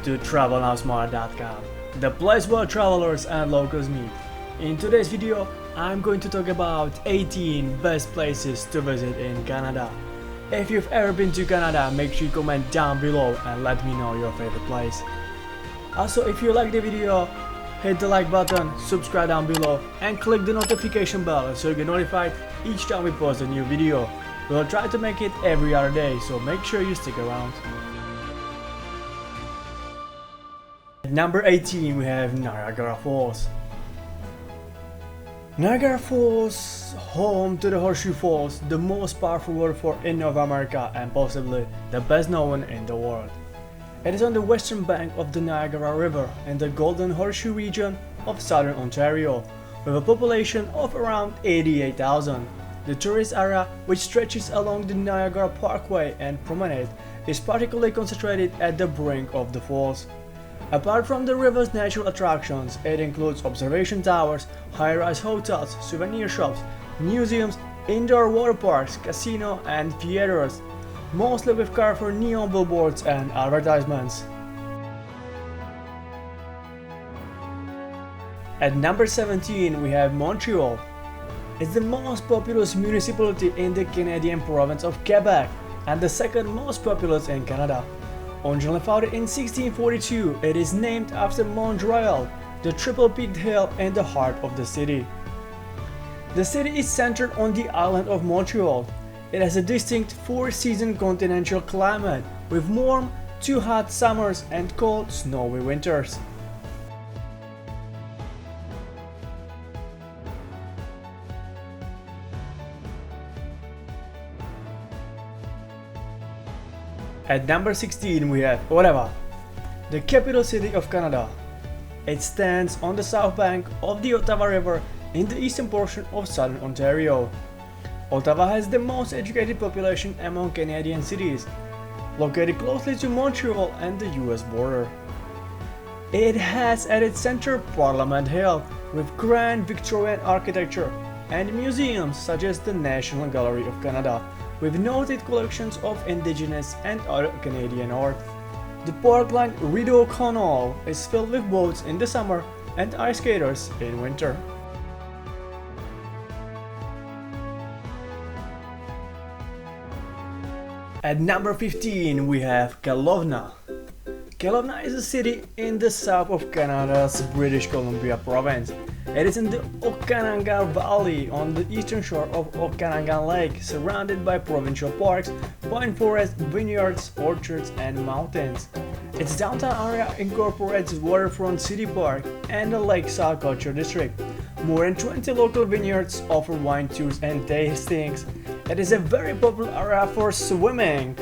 to travelnowsmart.com, the place where travelers and locals meet. In today's video, I'm going to talk about 18 best places to visit in Canada. If you've ever been to Canada, make sure you comment down below and let me know your favorite place. Also, if you like the video, hit the like button, subscribe down below and click the notification bell so you get notified each time we post a new video. We'll try to make it every other day, so make sure you stick around. At number 18 we have Niagara Falls. Niagara Falls, home to the Horseshoe Falls, the most powerful waterfall in North America and possibly the best known in the world. It is on the western bank of the Niagara River in the Golden Horseshoe region of southern Ontario, with a population of around 88,000. The tourist area, which stretches along the Niagara Parkway and Promenade, is particularly concentrated at the brink of the falls. Apart from the river's natural attractions, it includes observation towers, high-rise hotels, souvenir shops, museums, indoor water parks, casino and theaters, mostly with colorful neon billboards and advertisements. At number 17 we have Montreal. It's the most populous municipality in the Canadian province of Quebec and the second most populous in Canada. Originally founded in 1642, it is named after Montreal, the triple-peaked hill in the heart of the city. The city is centered on the island of Montreal. It has a distinct four-season continental climate with warm, too hot summers and cold, snowy winters. At number 16 we have Ottawa, the capital city of Canada. It stands on the south bank of the Ottawa River in the eastern portion of southern Ontario. Ottawa has the most educated population among Canadian cities, located closely to Montreal and the US border. It has at its center Parliament Hill with grand Victorian architecture and museums such as the National Gallery of Canada, with noted collections of Indigenous and other Canadian art. The parkland Rideau Canal is filled with boats in the summer and ice skaters in winter. At number 15 we have Kelowna. Kelowna is a city in the south of Canada's British Columbia province. It is in the Okanagan Valley on the eastern shore of Okanagan Lake, surrounded by provincial parks, pine forests, vineyards, orchards and mountains. Its downtown area incorporates Waterfront City Park and the Lakeside Culture District. More than 20 local vineyards offer wine tours and tastings. It is a very popular area for swimming.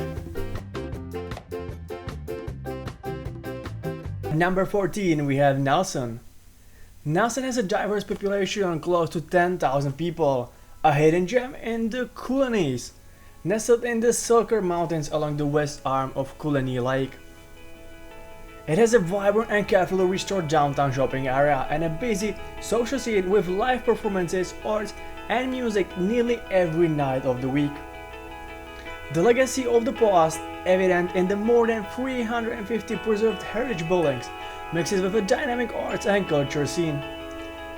Number 14 we have Nelson. Nelson has a diverse population close to 10,000 people, a hidden gem in the Coulenis, nestled in the Silker Mountains along the west arm of Moraine Lake. It has a vibrant and carefully restored downtown shopping area and a busy social scene with live performances, arts and music nearly every night of the week. The legacy of the past, evident in the more than 350 preserved heritage buildings, mixes with a dynamic arts and culture scene.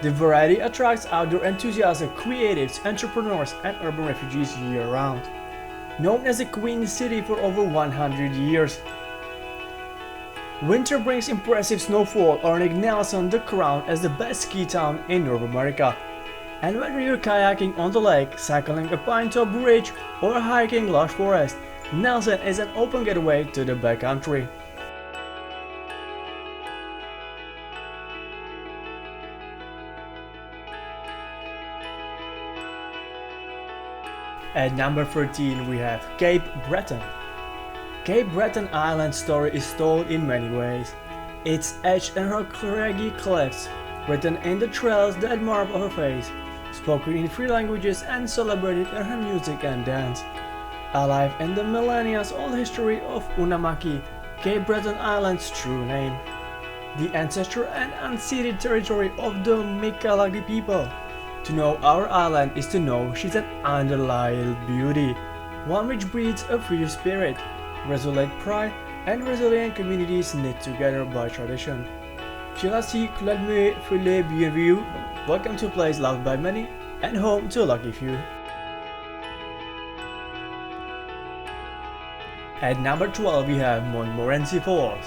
The variety attracts outdoor enthusiasts, creatives, entrepreneurs and urban refugees year-round. Known as the Queen City for over 100 years. Winter brings impressive snowfall, earning Nelson the crown as the best ski town in North America. And whether you're kayaking on the lake, cycling a pine-top bridge or hiking lush forest, Nelson is an open gateway to the backcountry. At number 13 we have Cape Breton. Cape Breton Island's story is told in many ways. It's etched in her craggy cliffs, written in the trails that mark her face, spoken in 3 languages and celebrated in her music and dance. Alive in the millennia-old history of Unamaki, Cape Breton Island's true name. The ancestral and unceded territory of the Mi'kmaq people. To know our island is to know she's an underlying beauty, one which breeds a free spirit, resolute pride, and resilient communities knit together by tradition. Chilasi, Cladme, Fule, Bienvenue. Welcome to a place loved by many and home to a lucky few. At number 12 we have Montmorency Falls.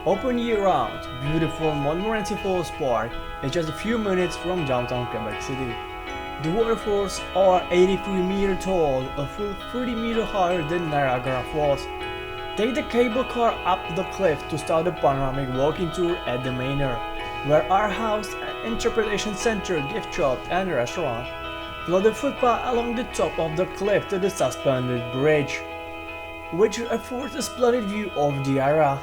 Open year-round, beautiful Montmorency Falls Park is just a few minutes from downtown Quebec City. The waterfalls are 83 meters tall, a full 30 meters higher than Niagara Falls. Take the cable car up the cliff to start a panoramic walking tour at the manor, where our house and interpretation center, gift shop and restaurant. Follow the footpath along the top of the cliff to the suspended bridge, which affords a splendid view of the area.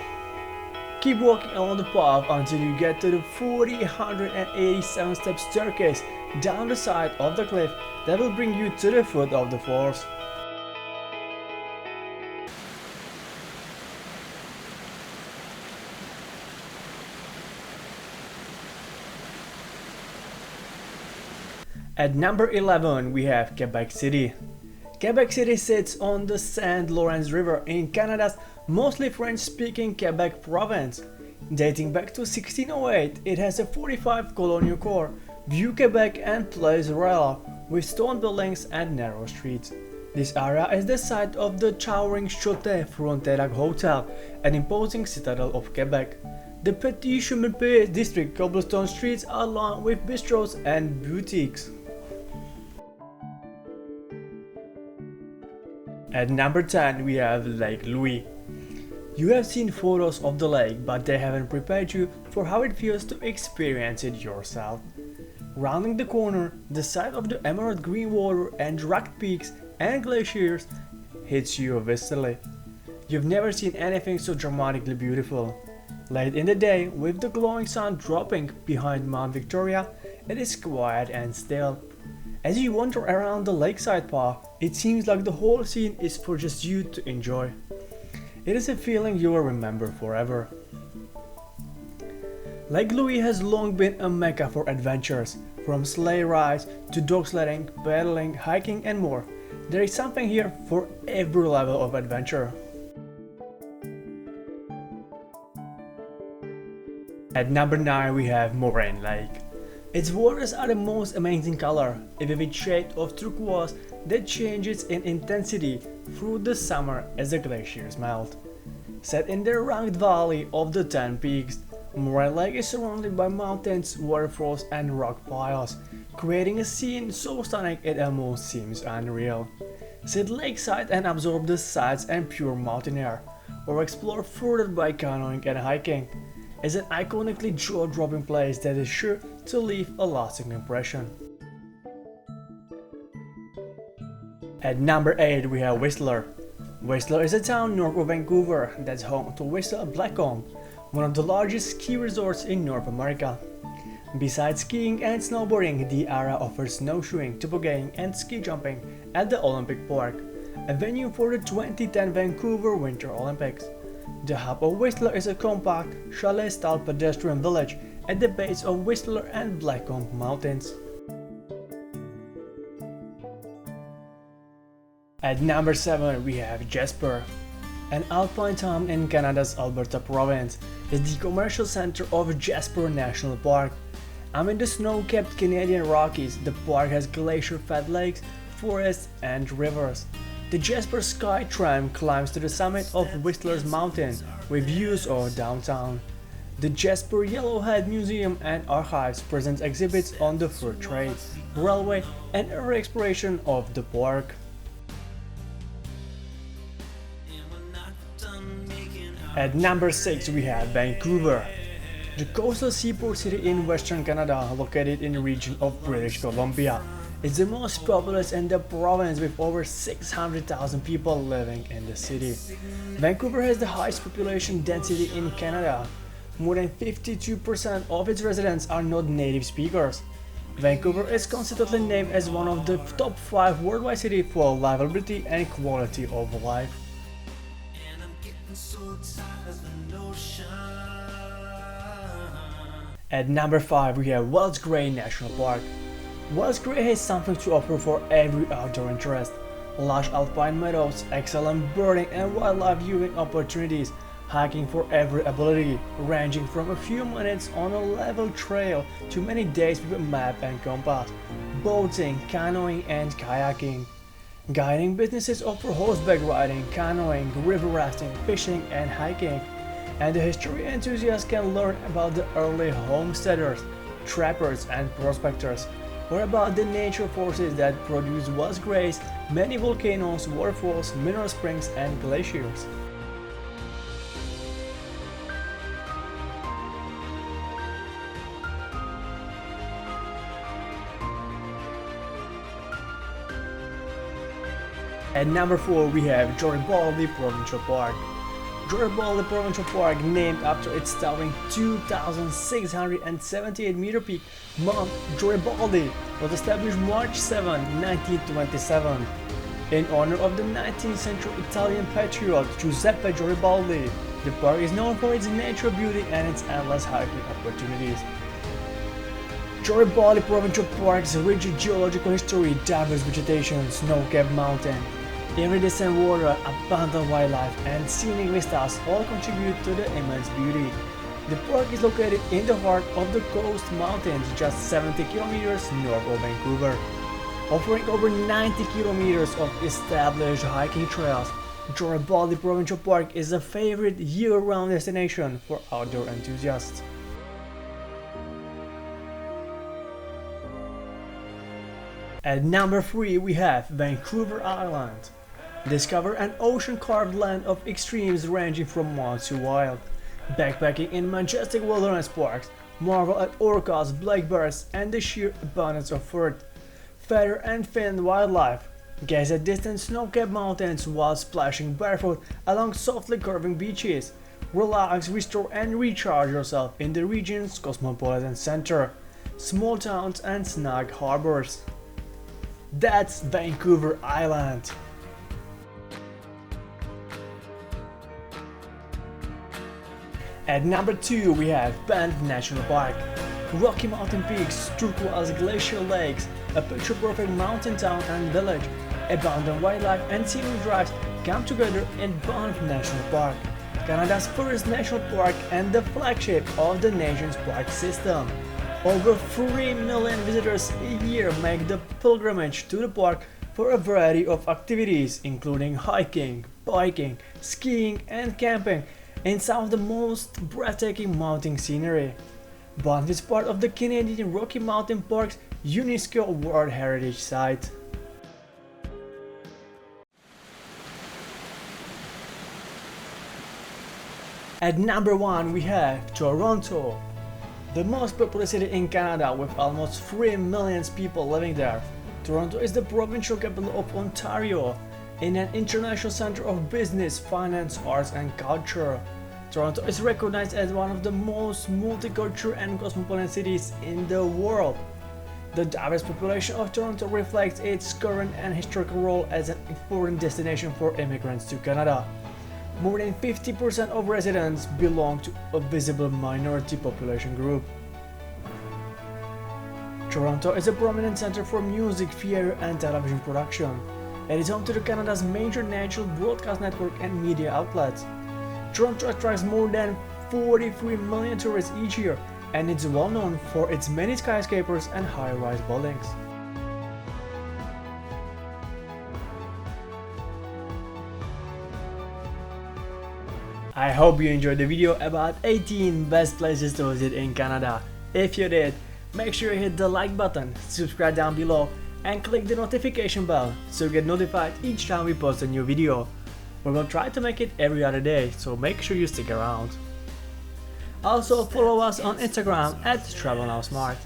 Keep walking along the path until you get to the 487 step staircase down the side of the cliff that will bring you to the foot of the falls. At number 11 we have Quebec City. Quebec City sits on the St. Lawrence River in Canada's mostly French-speaking Quebec province. Dating back to 1608, it has a 45 colonial core, View Quebec and Place Royale, with stone buildings and narrow streets. This area is the site of the towering Château Frontenac Hotel, an imposing citadel of Quebec. The Petit Chemin Pays district cobblestone streets are lined with bistros and boutiques. At number 10 we have Lake Louie. You have seen photos of the lake, but they haven't prepared you for how it feels to experience it yourself. Rounding the corner, the sight of the emerald green water and rugged peaks and glaciers hits you viscerally. You've never seen anything so dramatically beautiful. Late in the day, with the glowing sun dropping behind Mount Victoria, it is quiet and still. As you wander around the lakeside path, it seems like the whole scene is for just you to enjoy. It is a feeling you will remember forever. Lake Louie has long been a mecca for adventures, from sleigh rides to dog sledding, paddling, hiking and more. There is something here for every level of adventure. At number 9 we have Moraine Lake. Its waters are the most amazing color, a vivid shade of turquoise that changes in intensity through the summer as the glaciers melt. Set in the rugged valley of the 10 peaks, Moraine Lake is surrounded by mountains, waterfalls and rock piles, creating a scene so stunning it almost seems unreal. Sit lakeside and absorb the sights and pure mountain air, or explore further by canoeing and hiking. It's an iconically jaw-dropping place that is sure to leave a lasting impression. At number 8 we have Whistler. Whistler is a town north of Vancouver that's home to Whistler Blackcomb, one of the largest ski resorts in North America. Besides skiing and snowboarding, the area offers snowshoeing, tobogganing and ski jumping at the Olympic Park, a venue for the 2010 Vancouver Winter Olympics. The hub of Whistler is a compact, chalet-style pedestrian village at the base of Whistler and Blackcomb Mountains. At number 7 we have Jasper. An alpine town in Canada's Alberta province, is the commercial center of Jasper National Park. Amid the snow-capped Canadian Rockies, the park has glacier-fed lakes, forests and rivers. The Jasper Sky Tram climbs to the summit of Whistler's Mountain with views of downtown. The Jasper Yellowhead Museum and Archives presents exhibits on the fur trade, railway and early exploration of the park. At number 6 we have Vancouver. The coastal seaport city in Western Canada, located in the region of British Columbia, is the most populous in the province with over 600,000 people living in the city. Vancouver has the highest population density in Canada. More than 52% of its residents are not native speakers. Vancouver is consistently named as one of the top 5 worldwide cities for livability and quality of life. At number 5 we have Wells Gray National Park. Wells Gray has something to offer for every outdoor interest. Lush alpine meadows, excellent birding and wildlife viewing opportunities, hiking for every ability, ranging from a few minutes on a level trail to many days with a map and compass, boating, canoeing and kayaking. Guiding businesses offer horseback riding, canoeing, river rafting, fishing and hiking. And the history enthusiast can learn about the early homesteaders, trappers and prospectors, or about the nature forces that produce vast grace, many volcanoes, waterfalls, mineral springs and glaciers. At number 4 we have Garibaldi Provincial Park. Garibaldi Provincial Park, named after its towering 2,678 meter peak, Mount Garibaldi, was established March 7, 1927, in honor of the 19th century Italian patriot Giuseppe Garibaldi. The park is known for its natural beauty and its endless hiking opportunities. Garibaldi Provincial Park's rich geological history, diverse vegetation, snow-capped mountain, iridescent water, abundant wildlife, and scenic vistas all contribute to the immense beauty. The park is located in the heart of the Coast Mountains, just 70 kilometers north of Vancouver. Offering over 90 kilometers of established hiking trails, Garibaldi Provincial Park is a favorite year-round destination for outdoor enthusiasts. At number 3 we have Vancouver Island. Discover an ocean-carved land of extremes ranging from wild to wild. Backpacking in majestic wilderness parks, marvel at orcas, black bears, and the sheer abundance of fruit, feather and fin wildlife. Gaze at distant snow-capped mountains while splashing barefoot along softly curving beaches. Relax, restore and recharge yourself in the region's cosmopolitan center, small towns and snug harbors. That's Vancouver Island. At number 2 we have Banff National Park. Rocky mountain peaks, turquoise glacial lakes, a picture-perfect mountain town and village, abundant wildlife and scenic drives come together in Banff National Park, Canada's first national park and the flagship of the nation's park system. Over 3 million visitors a year make the pilgrimage to the park for a variety of activities including hiking, biking, skiing and camping in some of the most breathtaking mountain scenery. Banff is part of the Canadian Rocky Mountain Park's UNESCO World Heritage Site. At number 1 we have Toronto. The most populous city in Canada with almost 3 million people living there. Toronto is the provincial capital of Ontario, in an international center of business, finance, arts and culture. Toronto is recognized as one of the most multicultural and cosmopolitan cities in the world. The diverse population of Toronto reflects its current and historical role as an important destination for immigrants to Canada. More than 50% of residents belong to a visible minority population group. Toronto is a prominent center for music, theater and television production. It is home to Canada's major national broadcast network and media outlets. Toronto attracts more than 43 million tourists each year, and it's well known for its many skyscrapers and high-rise buildings. I hope you enjoyed the video about 18 best places to visit in Canada. If you did, make sure you hit the like button, subscribe down below, and click the notification bell so you get notified each time we post a new video. We will try to make it every other day, so make sure you stick around. Also follow us on Instagram at TravelNowSmart.